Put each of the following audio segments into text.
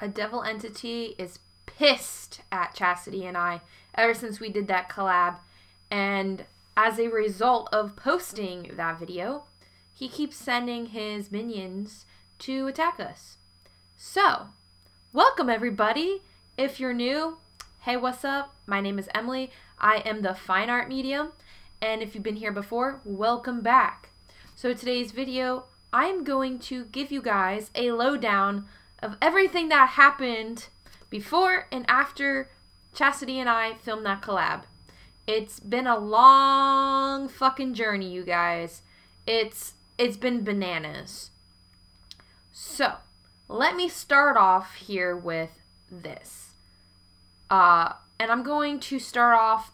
A devil entity is pissed at Chasity and I ever since we did that collab. And as a result of posting that video, he keeps sending his minions to attack us. So, welcome everybody. If you're new, hey, what's up? My name is Emily. I am the fine art medium. And if you've been here before, welcome back. So today's video, I am going to give you guys a lowdown of everything that happened before and after Chasity and I filmed that collab. It's been a long fucking journey, you guys. It's been bananas. So, let me start off here with this. And I'm going to start off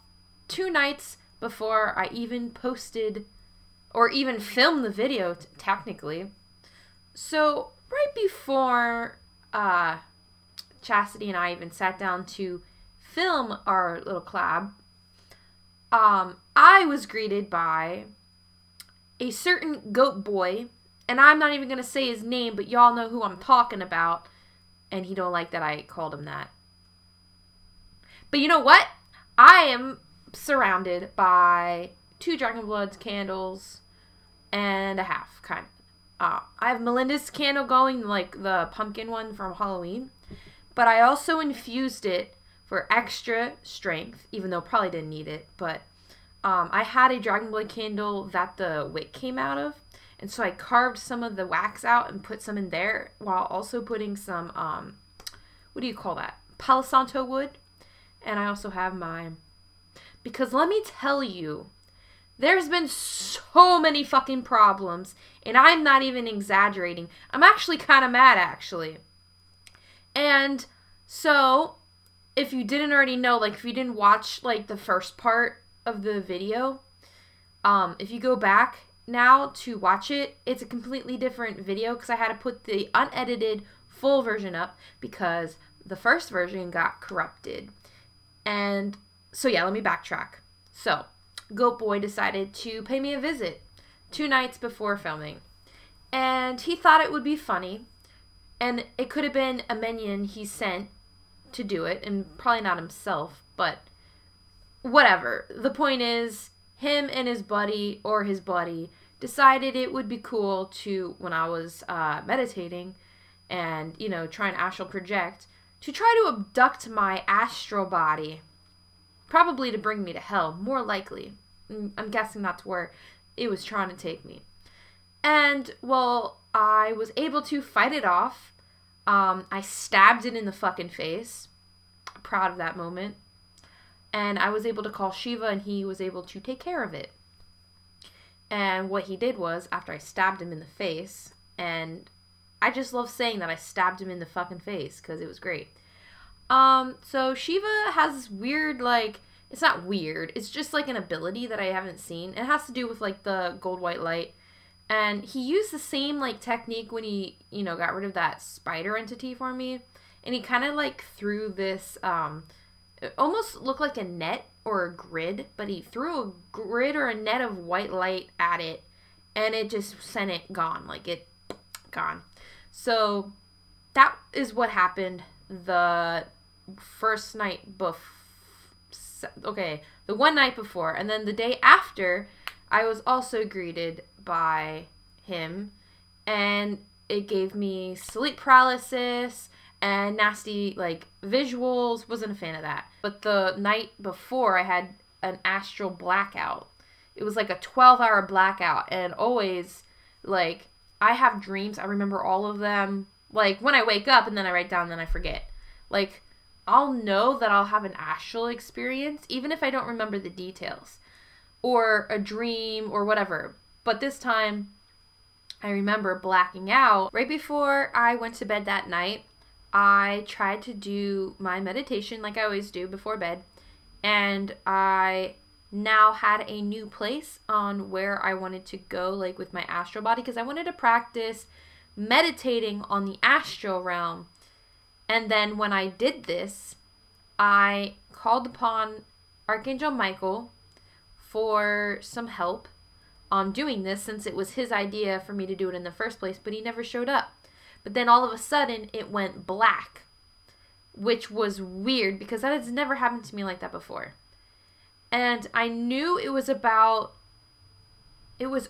2 nights before I even posted or even filmed the video, technically. So, right before Chasity and I even sat down to film our little collab, I was greeted by a certain goat boy, and I'm not even going to say his name, but y'all know who I'm talking about, and he don't like that I called him that. But you know what? I am surrounded by 2 Dragon Bloods candles and a half, kind of. I have Melinda's candle going, like the pumpkin one from Halloween, but I also infused it for extra strength, even though probably didn't need it, but I had a Dragon Blood candle that the wick came out of, and so I carved some of the wax out and put some in there, while also putting some, what do you call that? Palo Santo wood, and I also have mine. Because let me tell you, there's been so many fucking problems, and I'm not even exaggerating. I'm actually kind of mad, actually. And so, if you didn't already know, like, if you didn't watch, like, the first part of the video, if you go back now to watch it, it's a completely different video, because I had to put the unedited full version up, because the first version got corrupted. And so, yeah, let me backtrack. So, Goat Boy decided to pay me a visit 2 nights before filming. And he thought it would be funny. And it could have been a minion he sent to do it, and probably not himself, but whatever. The point is, him and his buddy, or his buddy, decided it would be cool to, when I was meditating and, you know, trying to astral project, to try to abduct my astral body. Probably to bring me to hell, more likely. I'm guessing that's where it was trying to take me. And, well, I was able to fight it off. I stabbed it in the fucking face. Proud of that moment. And I was able to call Shiva, and he was able to take care of it. And what he did was, after I stabbed him in the face, and I just love saying that I stabbed him in the fucking face, because it was great. So Shiva has this weird, like, it's not weird, it's just like an ability that I haven't seen. It has to do with, like, the gold white light. And he used the same, like, technique when he, you know, got rid of that spider entity for me. And he kind of, like, threw this, it almost looked like a net or a grid, but he threw a grid or a net of white light at it, and it just sent it gone, like, it, gone. So, that is what happened the first night the one night before, and then the day after, I was also greeted by him, and it gave me sleep paralysis and nasty, like, visuals. Wasn't a fan of that. But the night before, I had an astral blackout. It was like a 12-hour blackout, and always, like, I have dreams. I remember all of them, like, when I wake up, and then I write down, and then I forget. Like, I'll know that I'll have an astral experience, even if I don't remember the details, or a dream, or whatever. But this time, I remember blacking out. Right before I went to bed that night, I tried to do my meditation like I always do before bed, and I now had a new place on where I wanted to go, like, with my astral body, because I wanted to practice meditating on the astral realm. And then when I did this, I called upon Archangel Michael for some help on doing this, since it was his idea for me to do it in the first place, but he never showed up. But then all of a sudden, it went black which was weird because that has never happened to me like that before. And I knew it was about, it was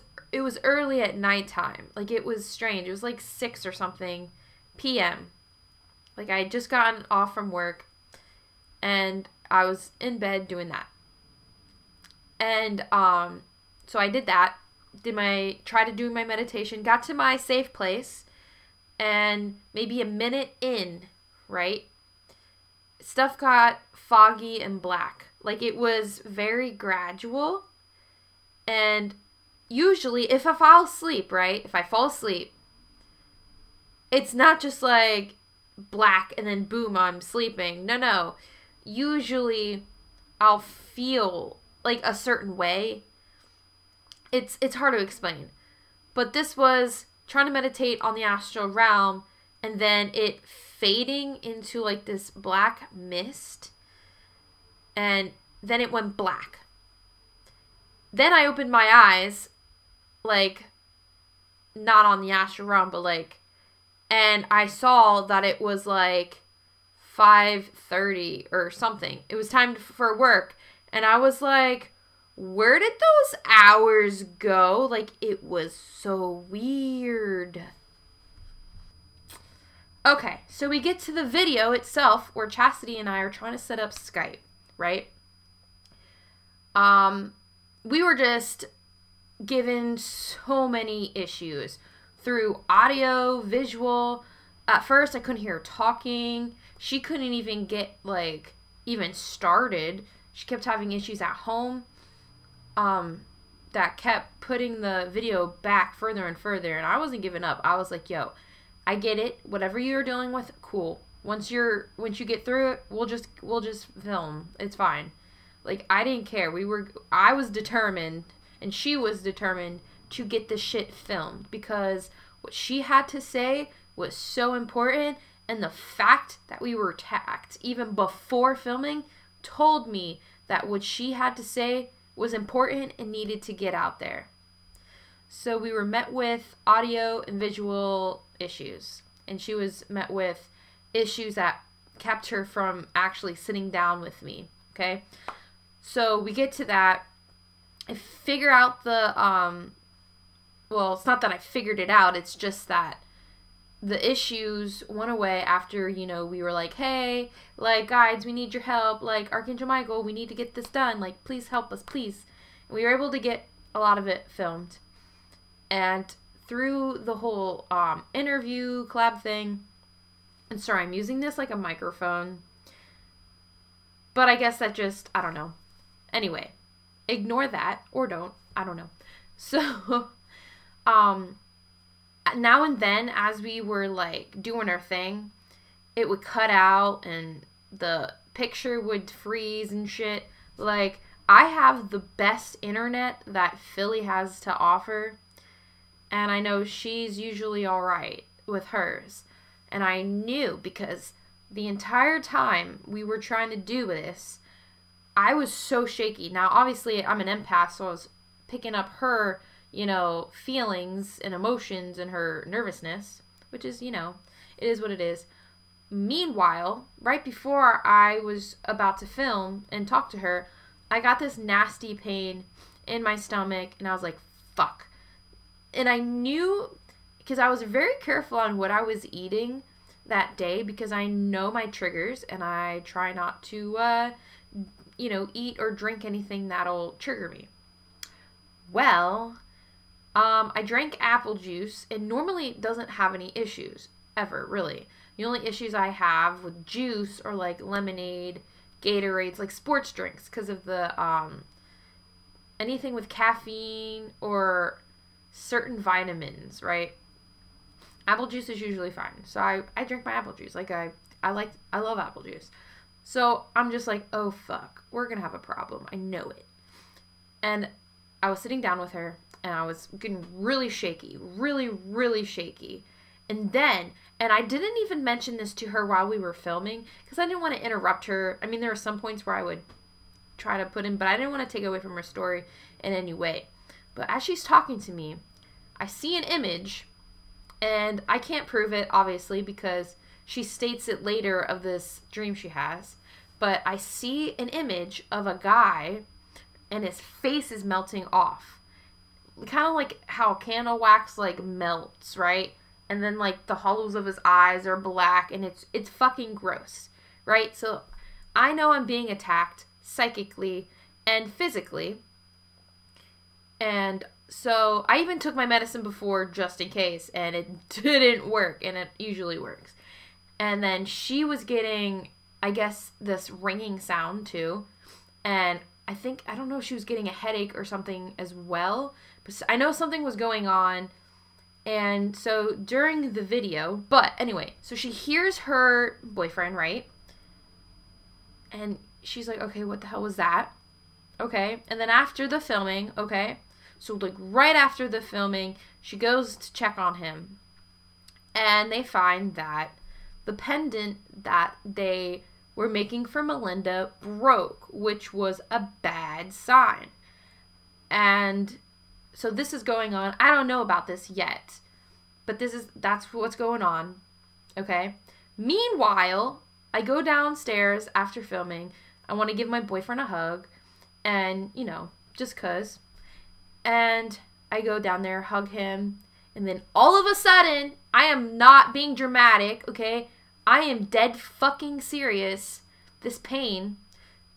early at nighttime. Like, it was strange. It was like 6 or something p.m. Like, I had just gotten off from work and I was in bed doing that. And so I did that. Tried to do my meditation, got to my safe place, and maybe a minute in, right? Stuff got foggy and black. Like, it was very gradual. And usually, if I fall asleep, right? If I fall asleep, it's not just like black and then boom, I'm sleeping. No. Usually, I'll feel like a certain way. It's hard to explain. But this was trying to meditate on the astral realm and then it fading into like this black mist. And then it went black. Then I opened my eyes, like, not on the astral realm, but like, and I saw that it was like 5:30 or something. It was time for work. And I was like, where did those hours go? Like, it was so weird. Okay, so we get to the video itself where Chasity and I are trying to set up Skype, right? We were just given so many issues through audio, visual. At first, I couldn't hear her talking. She couldn't even get, like, even started. She kept having issues at home. That kept putting the video back further and further, and I wasn't giving up. I was like, yo, I get it. Whatever you're dealing with, cool. Once you get through it, we'll just film. It's fine. Like, I didn't care. I was determined, and she was determined to get this shit filmed because what she had to say was so important, and the fact that we were tagged even before filming told me that what she had to say was important and needed to get out there. So we were met with audio and visual issues, and she was met with issues that kept her from actually sitting down with me, okay? So we get to that. I figure out the, well, it's not that I figured it out, it's just that the issues went away after, you know, we were like, hey, like, guides, we need your help. Like, Archangel Michael, we need to get this done. Like, please help us, please. And we were able to get a lot of it filmed. And through the whole interview, collab thing, and sorry, I'm using this like a microphone. But I guess that just, I don't know. Anyway, ignore that, or don't. I don't know. So, now and then, as we were, like, doing our thing, it would cut out and the picture would freeze and shit. Like, I have the best internet that Philly has to offer, and I know she's usually alright with hers. And I knew, because the entire time we were trying to do this, I was so shaky. Now, obviously, I'm an empath, so I was picking up her, you know, feelings and emotions and her nervousness, which is, you know, it is what it is. Meanwhile, right before I was about to film and talk to her, I got this nasty pain in my stomach, and I was like, fuck. And I knew, because I was very careful on what I was eating that day, because I know my triggers, and I try not to, you know, eat or drink anything that'll trigger me. Well, I drank apple juice, and normally it doesn't have any issues, ever, really. The only issues I have with juice are, like, lemonade, Gatorades, like sports drinks, because of the, anything with caffeine or certain vitamins, right? Apple juice is usually fine. So I drink my apple juice. Like, I love apple juice. So I'm just like, oh, fuck, we're going to have a problem. I know it. And I was sitting down with her, and I was getting really shaky, really, really shaky. And I didn't even mention this to her while we were filming, because I didn't want to interrupt her. I mean, there were some points where I would try to put in, but I didn't want to take away from her story in any way. But as she's talking to me, I see an image, and I can't prove it, obviously, because she states it later of this dream she has. But I see an image of a guy and his face is melting off. Kind of like how candle wax like melts, right? And then like the hollows of his eyes are black and it's fucking gross, right? So I know I'm being attacked psychically and physically. And so I even took my medicine before just in case, and it didn't work, and it usually works. And then she was getting, I guess, this ringing sound too. And I don't know if she was getting a headache or something as well, but I know something was going on. And so during the video, but anyway, so she hears her boyfriend, right? And she's like, okay, what the hell was that? Okay. And then after the filming, okay, so like right after the filming, she goes to check on him. And they find that the pendant that they were making for Melinda broke, which was a bad sign. And so this is going on. I don't know about this yet, but that's what's going on. Okay. Meanwhile, I go downstairs after filming. I want to give my boyfriend a hug, and just cause. And I go down there, hug him, and then all of a sudden, I am not being dramatic, okay? I am dead fucking serious. This pain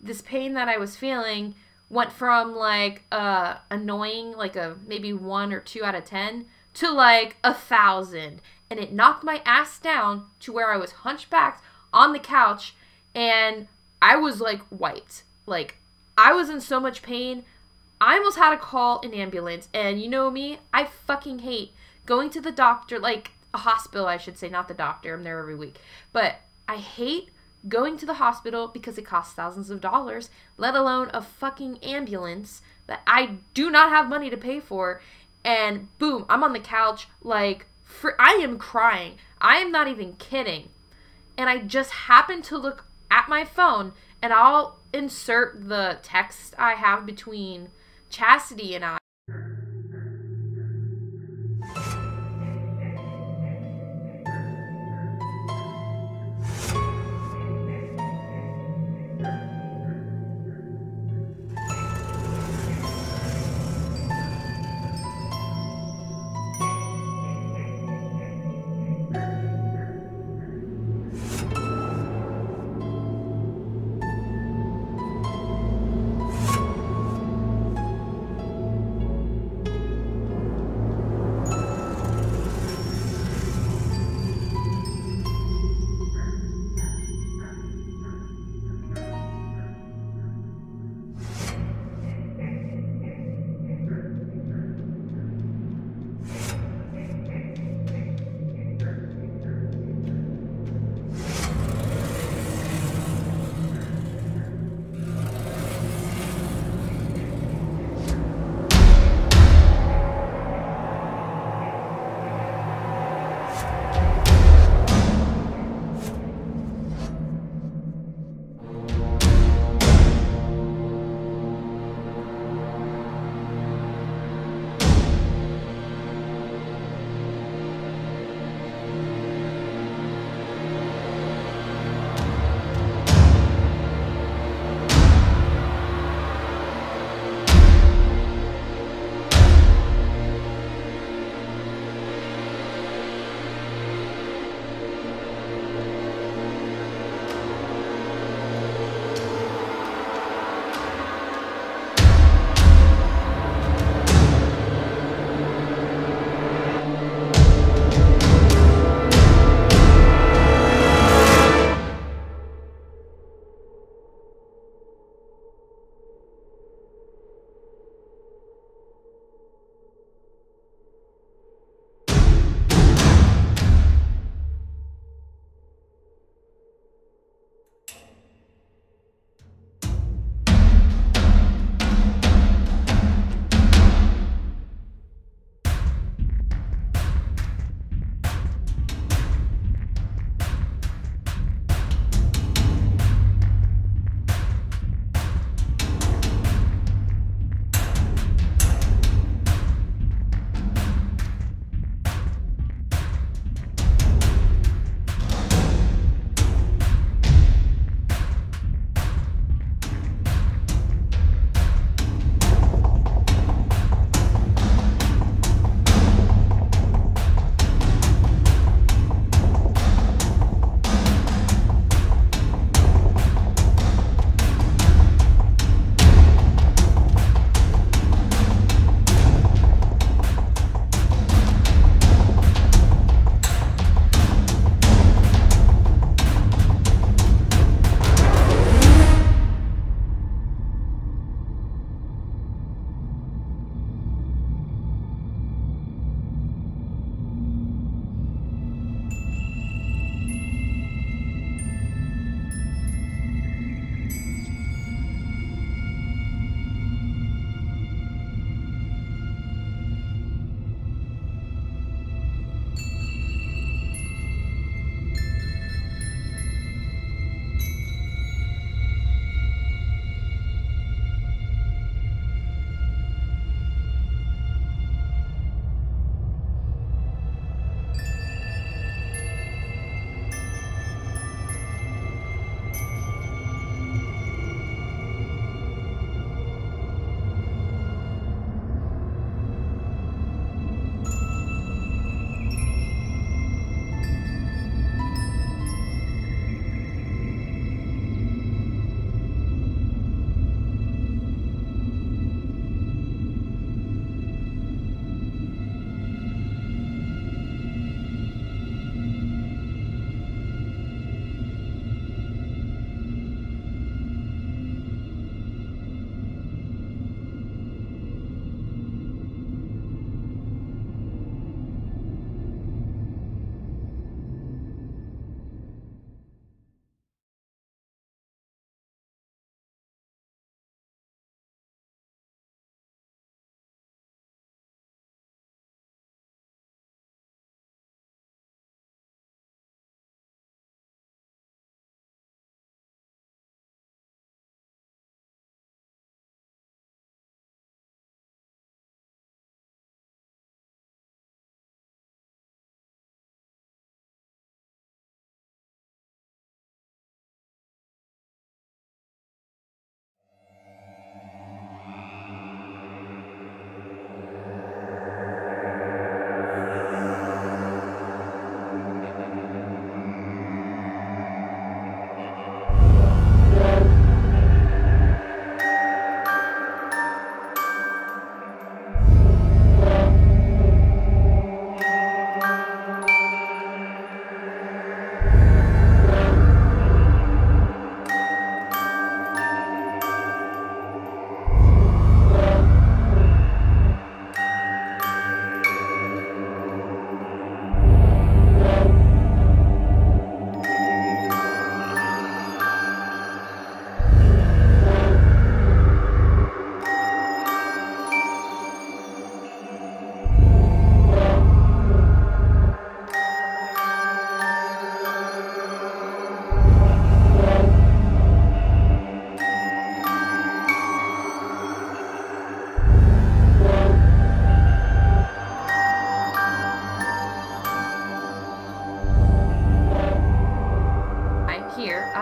that I was feeling went from like annoying, like a maybe 1 or 2 out of 10 to like 1,000, and it knocked my ass down to where I was hunchbacked on the couch, and I was like white. Like I was in so much pain. I almost had to call an ambulance, and you know me, I fucking hate going to the doctor, like a hospital, I should say, not the doctor. I'm there every week, but I hate going to the hospital because it costs thousands of dollars, let alone a fucking ambulance that I do not have money to pay for. And boom, I'm on the couch, like, I am crying. I am not even kidding. And I just happened to look at my phone, and I'll insert the text I have between Chasity and I.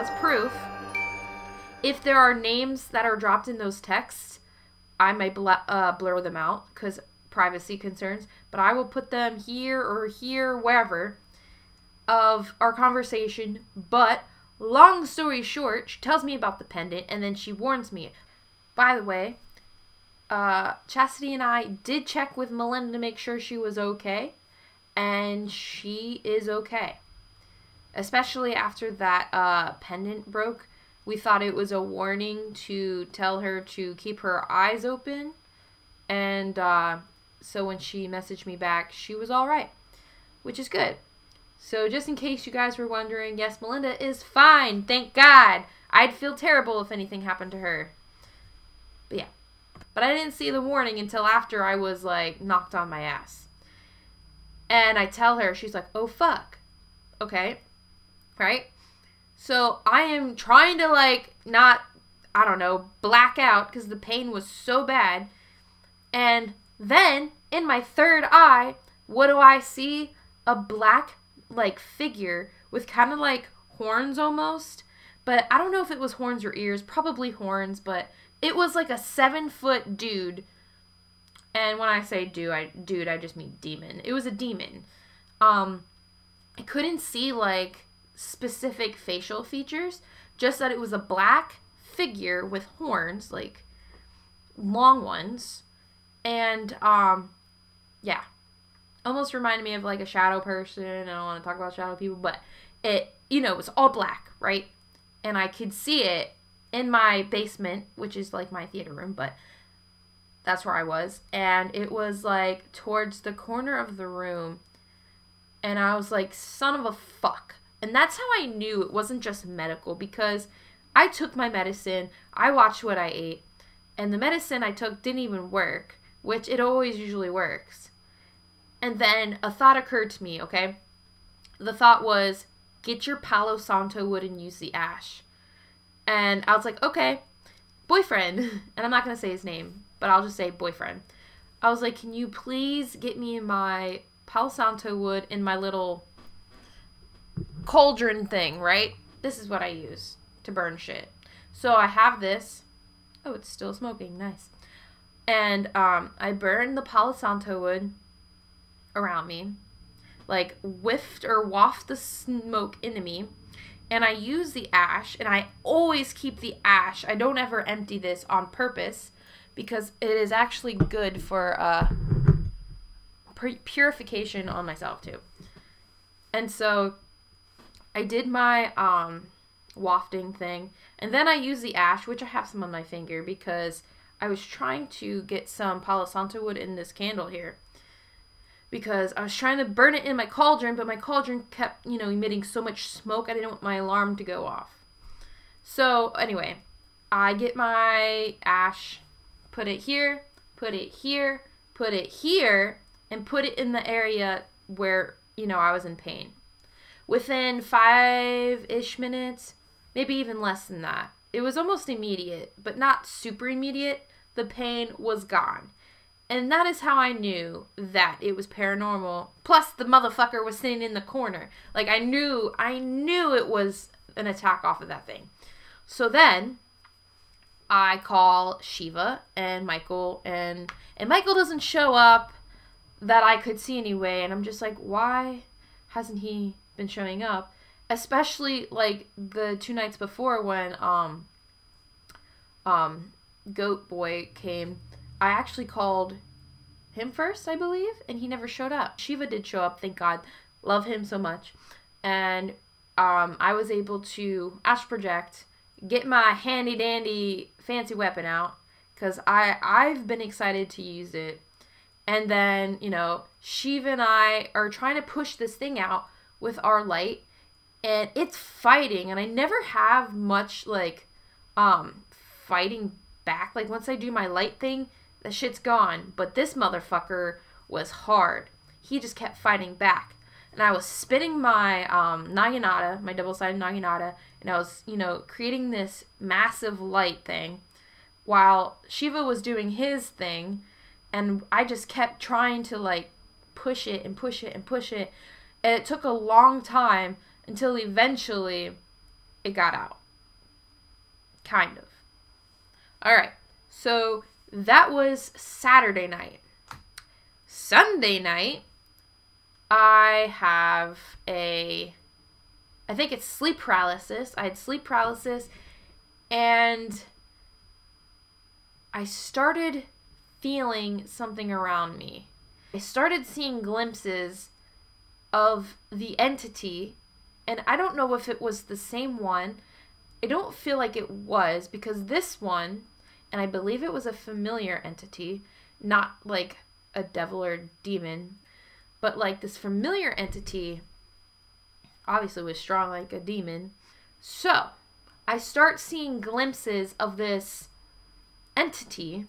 as proof. If there are names that are dropped in those texts, I might blur them out because privacy concerns, but I will put them here or here, wherever, of our conversation. But long story short, she tells me about the pendant, and then she warns me. By the way, Chasity and I did check with Melinda to make sure she was okay, and she is okay. Especially after that pendant broke, we thought it was a warning to tell her to keep her eyes open, and so when she messaged me back, she was alright, which is good. So just in case you guys were wondering, yes, Melinda is fine, thank God. I'd feel terrible if anything happened to her. But yeah. But I didn't see the warning until after I was, like, knocked on my ass. And I tell her, she's like, oh, fuck. Okay. Right? So I am trying to, like, not, I don't know, black out because the pain was so bad. And then, in my third eye, what do I see? A black, like, figure with kind of, like, horns almost. But I don't know if it was horns or ears. Probably horns, but it was like a 7-foot dude. And when I say dude, I just mean demon. It was a demon. I couldn't see, like, specific facial features. Just that it was a black figure with horns, like, long ones. And, yeah. Almost reminded me of, like, a shadow person. I don't want to talk about shadow people, but it, you know, it was all black, right? And I could see it in my basement, which is, like, my theater room, but that's where I was. And it was, like, towards the corner of the room. And I was like, son of a fuck. And that's how I knew it wasn't just medical, because I took my medicine, I watched what I ate, and the medicine I took didn't even work, which it always usually works. And then a thought occurred to me, okay? The thought was, get your Palo Santo wood and use the ash. And I was like, okay, boyfriend, and I'm not going to say his name, but I'll just say boyfriend. I was like, can you please get me my Palo Santo wood in my little cauldron thing, right? This is what I use to burn shit. So I have this. Oh, it's still smoking. Nice. And I burned the Palo Santo wood around me, like whiffed or waft the smoke into me, and I use the ash, and I always keep the ash. I don't ever empty this on purpose because it is actually good for purification on myself too. And so I did my wafting thing, and then I use the ash, which I have some on my finger because I was trying to get some Palo Santo wood in this candle here, because I was trying to burn it in my cauldron, but my cauldron kept, you know, emitting so much smoke, I didn't want my alarm to go off. So, anyway, I get my ash, put it here, put it here, put it here, and put it in the area where, you know, I was in pain. Within 5-ish minutes, maybe even less than that, it was almost immediate, but not super immediate, the pain was gone. And that is how I knew that it was paranormal. Plus, the motherfucker was sitting in the corner. Like, I knew it was an attack off of that thing. So then, I call Shiva and Michael, and Michael doesn't show up that I could see anyway. And I'm just like, why hasn't he been showing up? Especially, like, the 2 nights before when, Goat Boy came. I actually called him first, I believe, and he never showed up. Shiva did show up, thank God. Love him so much. And I was able to astral project, get my handy-dandy fancy weapon out, because I've been excited to use it. And then, you know, Shiva and I are trying to push this thing out with our light, and it's fighting, and I never have much, like, fighting back. Like, once I do my light thing, the shit's gone. But this motherfucker was hard. He just kept fighting back. And I was spinning my naginata, my double-sided naginata, and I was, you know, creating this massive light thing while Shiva was doing his thing, and I just kept trying to, like, push it and push it and push it. And it took a long time until eventually it got out. Kind of. Alright, so that was Saturday night. Sunday night, I think it's sleep paralysis. I had sleep paralysis, and I started feeling something around me. I started seeing glimpses of the entity, and I don't know if it was the same one. I don't feel like it was, because this one, and I believe it was a familiar entity, not like a devil or demon, but like this familiar entity obviously was strong like a demon. So I start seeing glimpses of this entity,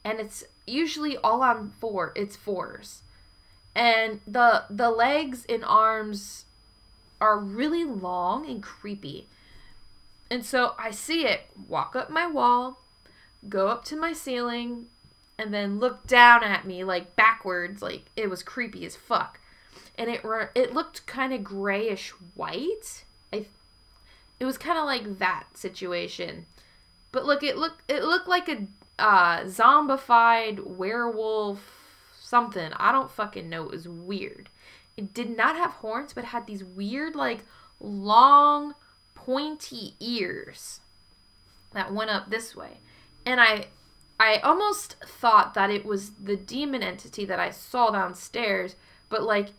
and it's usually all on fours. And the legs and arms are really long and creepy. And so I see it walk up my wall, go up to my ceiling, and then look down at me, like, backwards. Like, it was creepy as fuck. And it looked kind of grayish white. It was kind of like that situation. But look, it looked like a zombified werewolf something. I don't fucking know. It was weird. It did not have horns, but had these weird, like, long, pointy ears that went up this way. And I almost thought that it was the demon entity that I saw downstairs, but like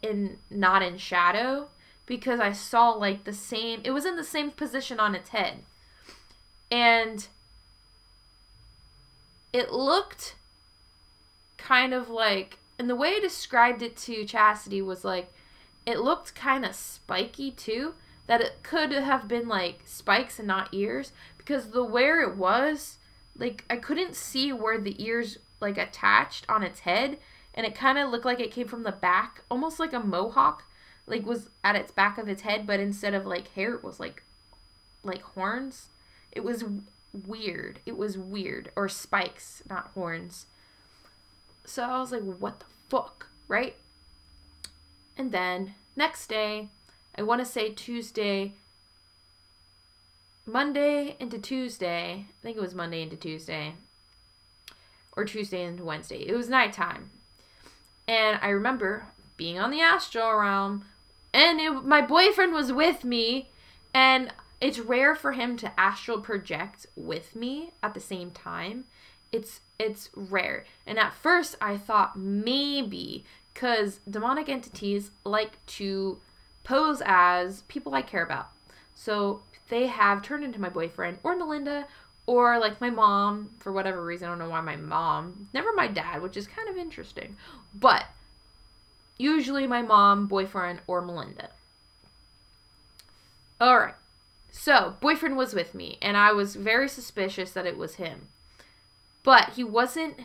not in shadow, because I saw like it was in the same position on its head. And it looked kind of like, and the way I described it to Chasity was like, it looked kind of spiky too. That it could have been like spikes and not ears, because where it was, like, I couldn't see where the ears like attached on its head, and it kind of looked like it came from the back, almost like a mohawk, like was at its back of its head, but instead of like hair, it was like horns. It was weird. It was weird, or spikes, not horns. So I was like, what the fuck, right? And then next day, I want to say Monday into Tuesday. I think it was Monday into Tuesday. Or Tuesday into Wednesday. It was nighttime. And I remember being on the astral realm. And my boyfriend was with me. And it's rare for him to astral project with me at the same time. It's rare. And at first I thought maybe, because demonic entities like to pose as people I care about. So they have turned into my boyfriend or Melinda or like my mom for whatever reason. I don't know why my mom, never my dad, which is kind of interesting. But usually my mom, boyfriend, or Melinda. Alright. So boyfriend was with me, and I was very suspicious that it was him. But he wasn't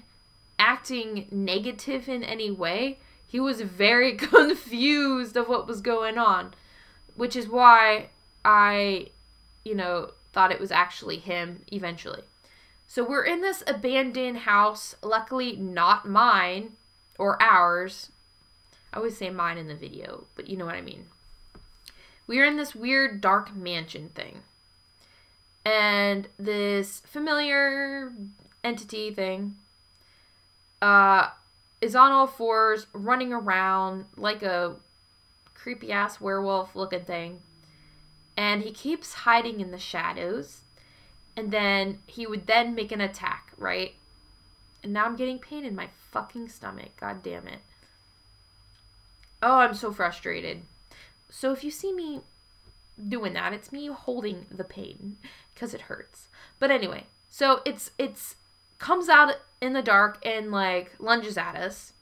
acting negative in any way. He was very confused of what was going on, which is why I, thought it was actually him eventually. So we're in this abandoned house, luckily not mine or ours. I always say mine in the video, but you know what I mean. We are in this weird dark mansion thing. And this familiar entity thing is on all fours, running around like a creepy-ass werewolf-looking thing. And he keeps hiding in the shadows. And then he would then make an attack, right? And now I'm getting pain in my fucking stomach. God damn it. Oh, I'm so frustrated. So if you see me doing that, it's me holding the pain because it hurts. But anyway, so it's comes out in the dark and like lunges at us.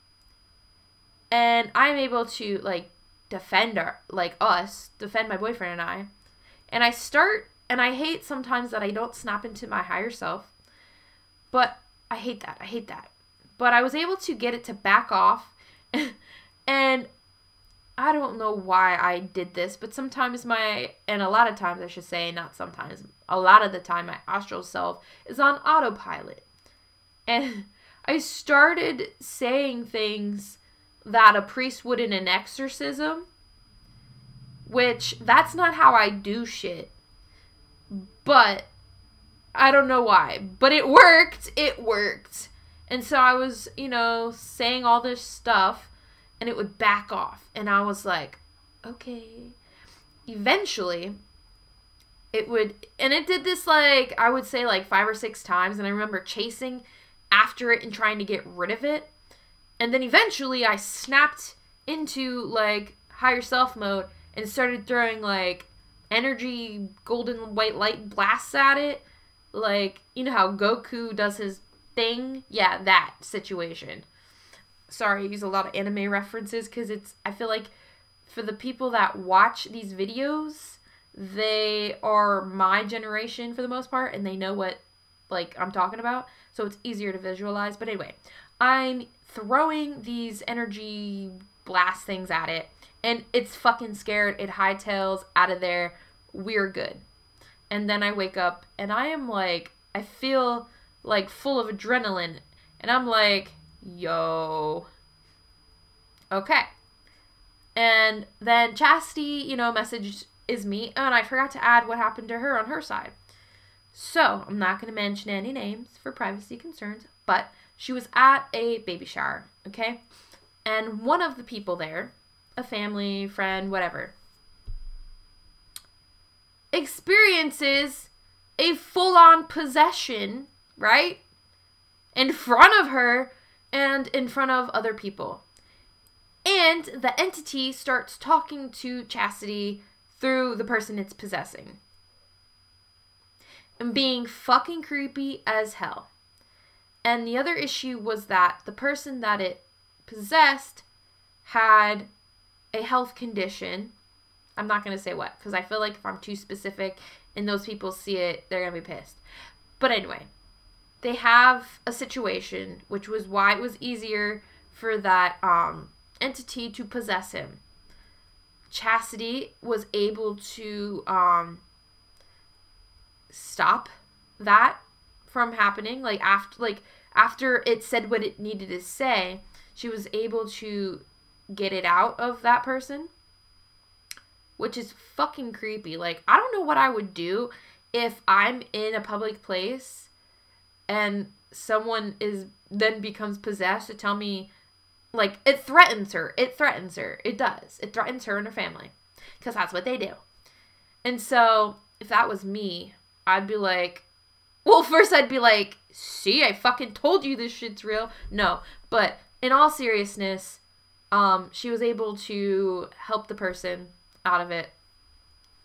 And I'm able to like defend my boyfriend and I. And I hate sometimes that I don't snap into my higher self. But I hate that. But I was able to get it to back off. And I don't know why I did this, but sometimes and a lot of times I should say, not sometimes, a lot of the time my astral self is on autopilot. And I started saying things that a priest would in an exorcism, which that's not how I do shit. But I don't know why. But it worked. It worked. And so I was, you know, saying all this stuff, and it would back off. And I was like, okay. Eventually, it would, and it did this, like, I would say, like, 5 or 6 times. And I remember chasing after it and trying to get rid of it. And then eventually I snapped into, like, higher self mode and started throwing, like, energy golden white light blasts at it. Like, you know how Goku does his thing? Yeah, that situation. Sorry, I use a lot of anime references because I feel like for the people that watch these videos, they are my generation for the most part, and they know what, like, I'm talking about, so it's easier to visualize. But anyway, I'm throwing these energy blast things at it, and it's fucking scared. It hightails out of there. We're good. And then I wake up, and I am like, I feel like full of adrenaline, and I'm like, yo, okay. And then Chasity, you know, messaged me, and I forgot to add what happened to her on her side. So, I'm not going to mention any names for privacy concerns, but she was at a baby shower, okay? And one of the people there, a family, friend, whatever, experiences a full-on possession, right? In front of her and in front of other people. And the entity starts talking to Chasity through the person it's possessing. And being fucking creepy as hell. And the other issue was that the person that it possessed had a health condition. I'm not going to say what, because I feel like if I'm too specific and those people see it, they're going to be pissed. But anyway, they have a situation, which was why it was easier for that entity to possess him. Chasity was able to stop that from happening. Like after it said what it needed to say, she was able to get it out of that person, which is fucking creepy. Like, I don't know what I would do if I'm in a public place and someone then becomes possessed to tell me, like, it threatens her. It threatens her. It does. It threatens her and her family. Because that's what they do. And so, if that was me, I'd be like, well, first I'd be like, see, I fucking told you this shit's real. No. But, in all seriousness, she was able to help the person out of it.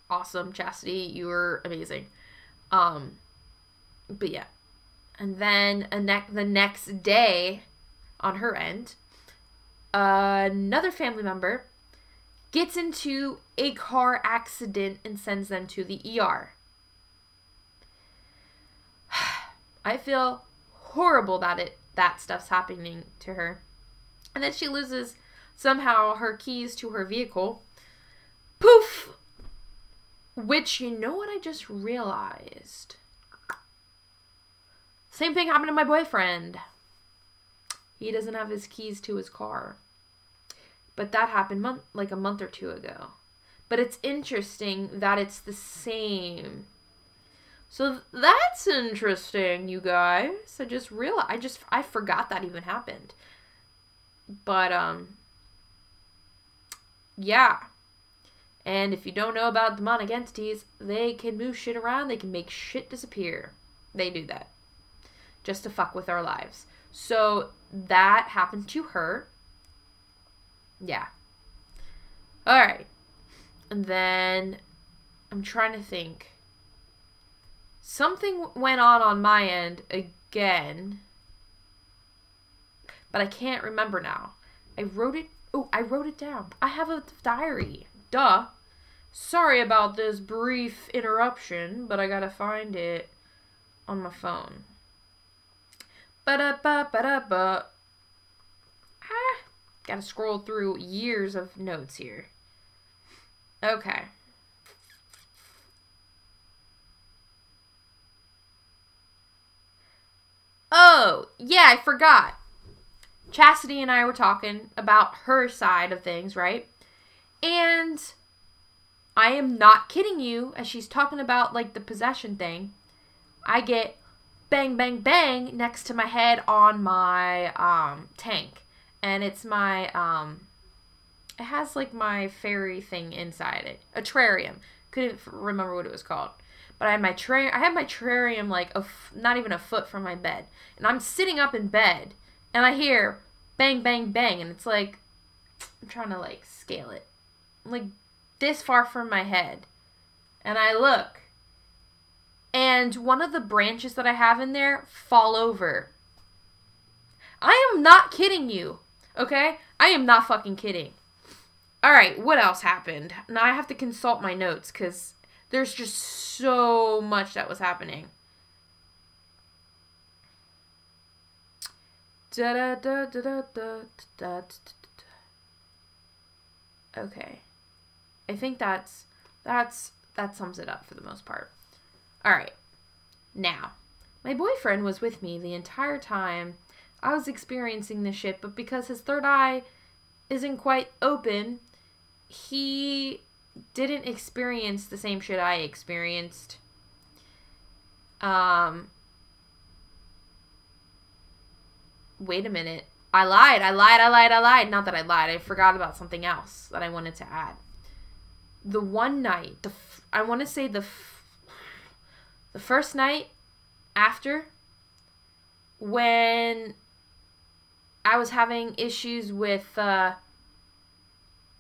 Awesome, Chasity. You were amazing. But yeah. And then, the next day, on her end, another family member gets into a car accident and sends them to the ER. I feel horrible that stuff's happening to her. And then she loses somehow her keys to her vehicle. Poof! Which, you know what I just realized? Same thing happened to my boyfriend. He doesn't have his keys to his car. But that happened like a month or 2 ago. But it's interesting that it's the same. So that's interesting, you guys. I just realized, I forgot that even happened. But, yeah. And if you don't know about demonic entities, they can move shit around. They can make shit disappear. They do that. Just to fuck with our lives. So that happened to her. Yeah. Alright. And then I'm trying to think. Something went on my end again. But I can't remember now. I wrote it down. I have a diary. Duh. Sorry about this brief interruption, but I gotta find it on my phone. Ba-da-ba-ba-da-ba. Gotta scroll through years of notes here. Okay. Oh, yeah, I forgot. Chasity and I were talking about her side of things, right? And I am not kidding you, as she's talking about, like, the possession thing, I get bang, bang, bang next to my head on my, tank. And it's my, it has, like, my fairy thing inside it. A terrarium. Couldn't remember what it was called. But I had my terrarium, like, not even a foot from my bed. And I'm sitting up in bed, and I hear bang, bang, bang. And it's like, I'm trying to, like, scale it. I'm, like, this far from my head. And I look. And one of the branches that I have in there fall over. I am not kidding you. Okay? I am not fucking kidding. Alright, what else happened? Now I have to consult my notes because there's just so much that was happening. Okay. I think that sums it up for the most part. Alright. Now, my boyfriend was with me the entire time I was experiencing this shit, but because his third eye isn't quite open, he didn't experience the same shit I experienced. Wait a minute. I lied. Not that I lied. I forgot about something else that I wanted to add. The one night, I want to say the first night after, when I was having issues with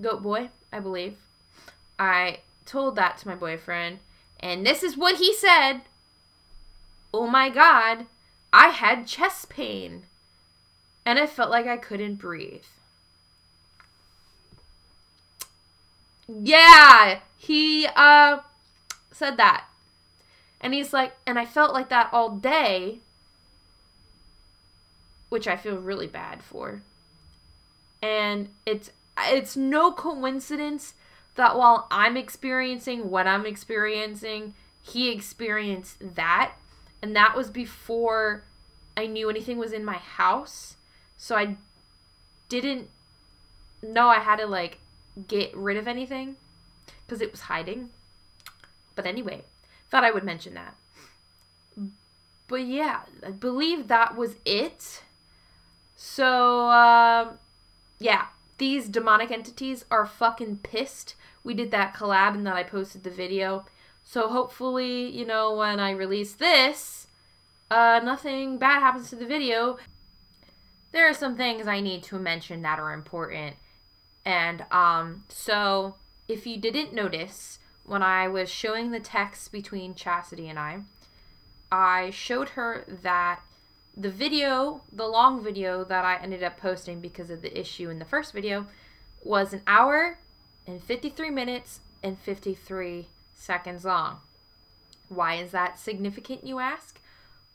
Goat Boy, I believe, I told that to my boyfriend, and this is what he said. Oh my God, I had chest pain, and I felt like I couldn't breathe. Yeah, he said that. And he's like, and I felt like that all day, which I feel really bad for. And it's no coincidence that while I'm experiencing what I'm experiencing, he experienced that. And that was before I knew anything was in my house. So I didn't know I had to, like, get rid of anything because it was hiding. But anyway, thought I would mention that. But yeah, I believe that was it. So, yeah, these demonic entities are fucking pissed. We did that collab and then I posted the video. So hopefully, you know, when I release this, nothing bad happens to the video. There are some things I need to mention that are important. And, so if you didn't notice, when I was showing the text between Chasity and I showed her that the video, the long video that I ended up posting because of the issue in the first video, was 1 hour and 53 minutes and 53 seconds long. Why is that significant, you ask?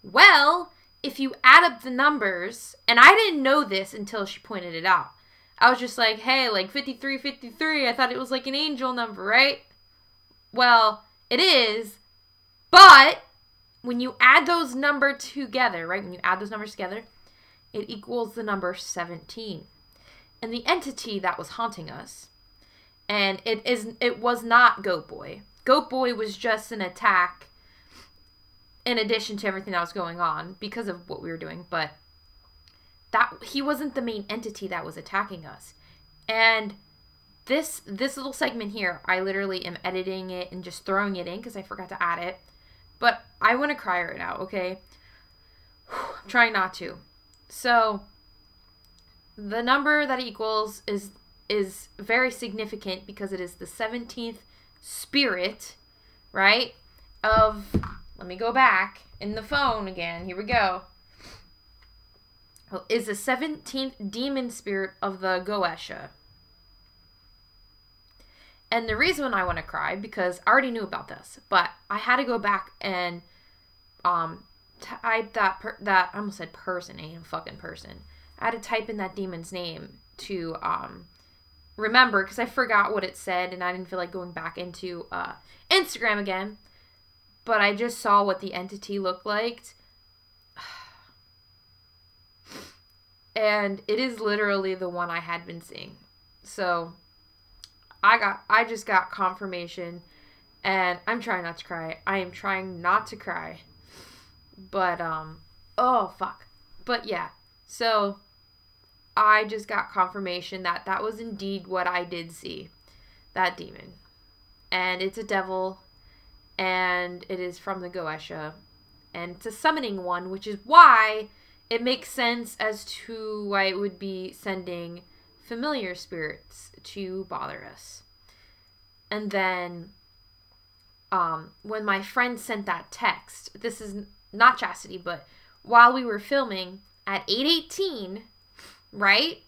Well, if you add up the numbers, and I didn't know this until she pointed it out. I was just like, hey, like 53, 53, I thought it was like an angel number, right? Well, it is, but when you add those numbers together, right? When you add those numbers together, it equals the number 17. And the entity that was haunting us, and it was not Goat Boy. Goat Boy was just an attack in addition to everything that was going on because of what we were doing, but that he wasn't the main entity that was attacking us. And this little segment here, I literally am editing it and just throwing it in because I forgot to add it. But I want to cry right now, okay? I'm trying not to. So, the number that equals is very significant because it is the 17th spirit, right? Let me go back in the phone again. Here we go. Is the 17th demon spirit of the Goesha. And the reason I want to cry, because I already knew about this, but I had to go back and type that I almost said person, ain't a fucking person. I had to type in that demon's name to remember, because I forgot what it said, and I didn't feel like going back into Instagram again. But I just saw what the entity looked like. And it is literally the one I had been seeing. So I just got confirmation, and I'm trying not to cry. I am trying not to cry. But, oh, fuck. But, yeah. So, I just got confirmation that that was indeed what I did see. That demon. And it's a devil, and it is from the Goetia. And it's a summoning one, which is why it makes sense as to why it would be sending familiar spirits to bother us. And then, when my friend sent that text, this is not Chasity, but while we were filming at 8:18, right?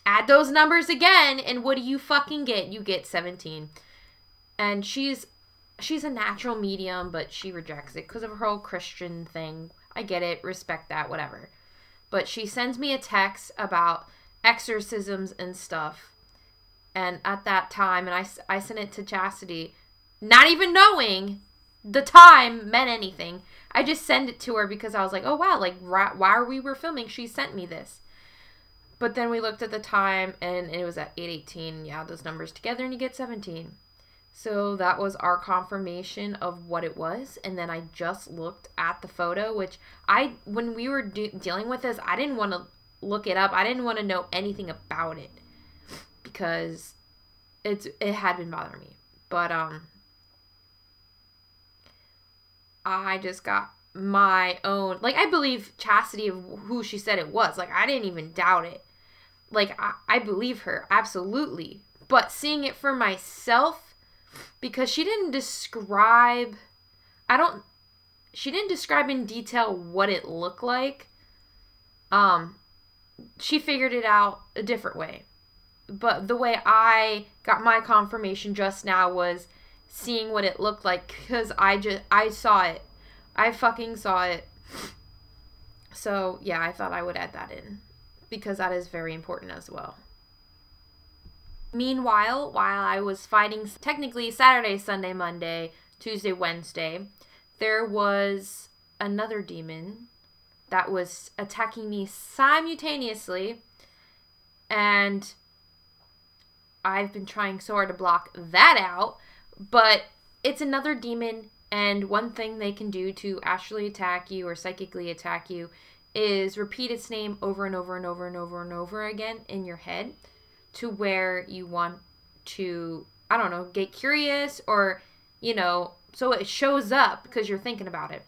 Add those numbers again, and what do you fucking get? You get 17. And she's a natural medium, but she rejects it because of her whole Christian thing. I get it, respect that, whatever. But she sends me a text about exorcisms and stuff. And at that time, and I sent it to Chasity, not even knowing the time meant anything. I just sent it to her because I was like, oh wow, like while we were filming, she sent me this. But then we looked at the time, and it was at 8:18. Yeah, those numbers together, and you get 17. So that was our confirmation of what it was. And then I just looked at the photo, which when we were dealing with this, I didn't want to look it up. I didn't want to know anything about it because it had been bothering me. But I just got my own, like, I believe Chasity of who she said it was. Like, I didn't even doubt it. Like, I believe her, absolutely. But seeing it for myself, because she didn't describe, she didn't describe in detail what it looked like. She figured it out a different way. But the way I got my confirmation just now was seeing what it looked like, because I saw it. I fucking saw it. So, yeah, I thought I would add that in, because that is very important as well. Meanwhile, while I was fighting technically Saturday, Sunday, Monday, Tuesday, Wednesday, there was another demon that was attacking me simultaneously, and I've been trying so hard to block that out, but it's another demon, and one thing they can do to astrally attack you or psychically attack you is repeat its name over and over and over and over and over again in your head, to where you want to, I don't know, get curious, or, you know, so it shows up because you're thinking about it.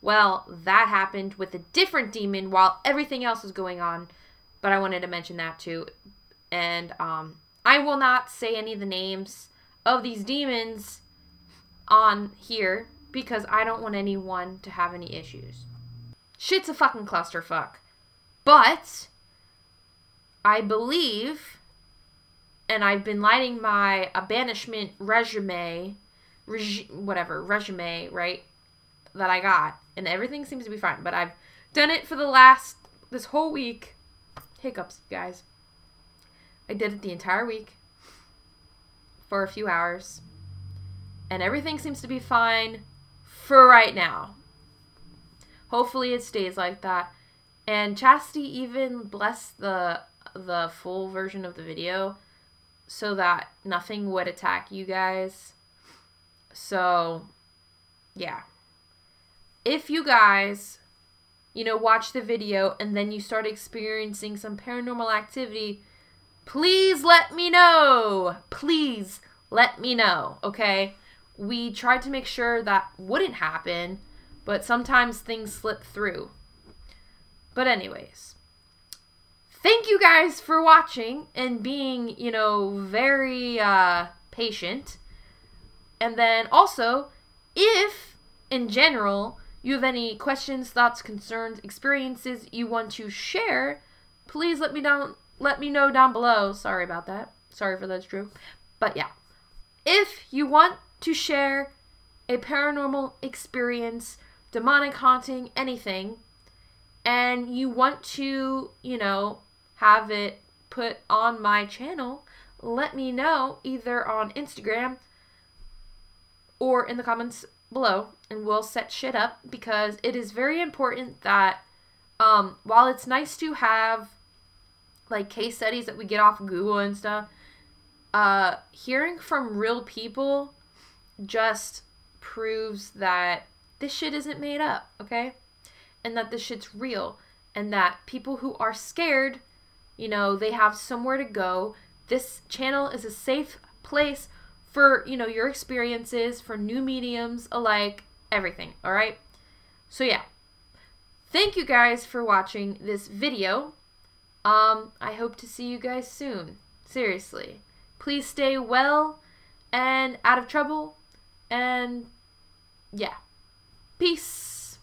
Well, that happened with a different demon while everything else was going on, but I wanted to mention that too. And I will not say any of the names of these demons on here because I don't want anyone to have any issues. Shit's a fucking clusterfuck. But I believe, and I've been lighting my banishment resume, right, that I got, and everything seems to be fine, but I've done it for this whole week. Hiccups, guys. I did it the entire week for a few hours, and everything seems to be fine for right now. Hopefully it stays like that. And Chasity even blessed the full version of the video so that nothing would attack you guys. So, yeah. If you guys, you know, watch the video and then you start experiencing some paranormal activity, please let me know. Please let me know, okay? We tried to make sure that wouldn't happen, but sometimes things slip through. But anyways, thank you guys for watching and being, you know, very patient. And then also, if, in general, you have any questions, thoughts, concerns, experiences you want to share, please let me know down below. Sorry about that. Sorry for that's true. But yeah, if you want to share a paranormal experience, demonic haunting, anything, and you want to, you know, have it put on my channel, let me know either on Instagram or in the comments below, and we'll set shit up, because it is very important that while it's nice to have like case studies that we get off of Google and stuff, hearing from real people just proves that this shit isn't made up, okay? And that this shit's real. And that people who are scared, you know, they have somewhere to go. This channel is a safe place for, you know, your experiences, for new mediums alike, everything, alright? So yeah. Thank you guys for watching this video. I hope to see you guys soon. Seriously. Please stay well and out of trouble. And yeah. Peace.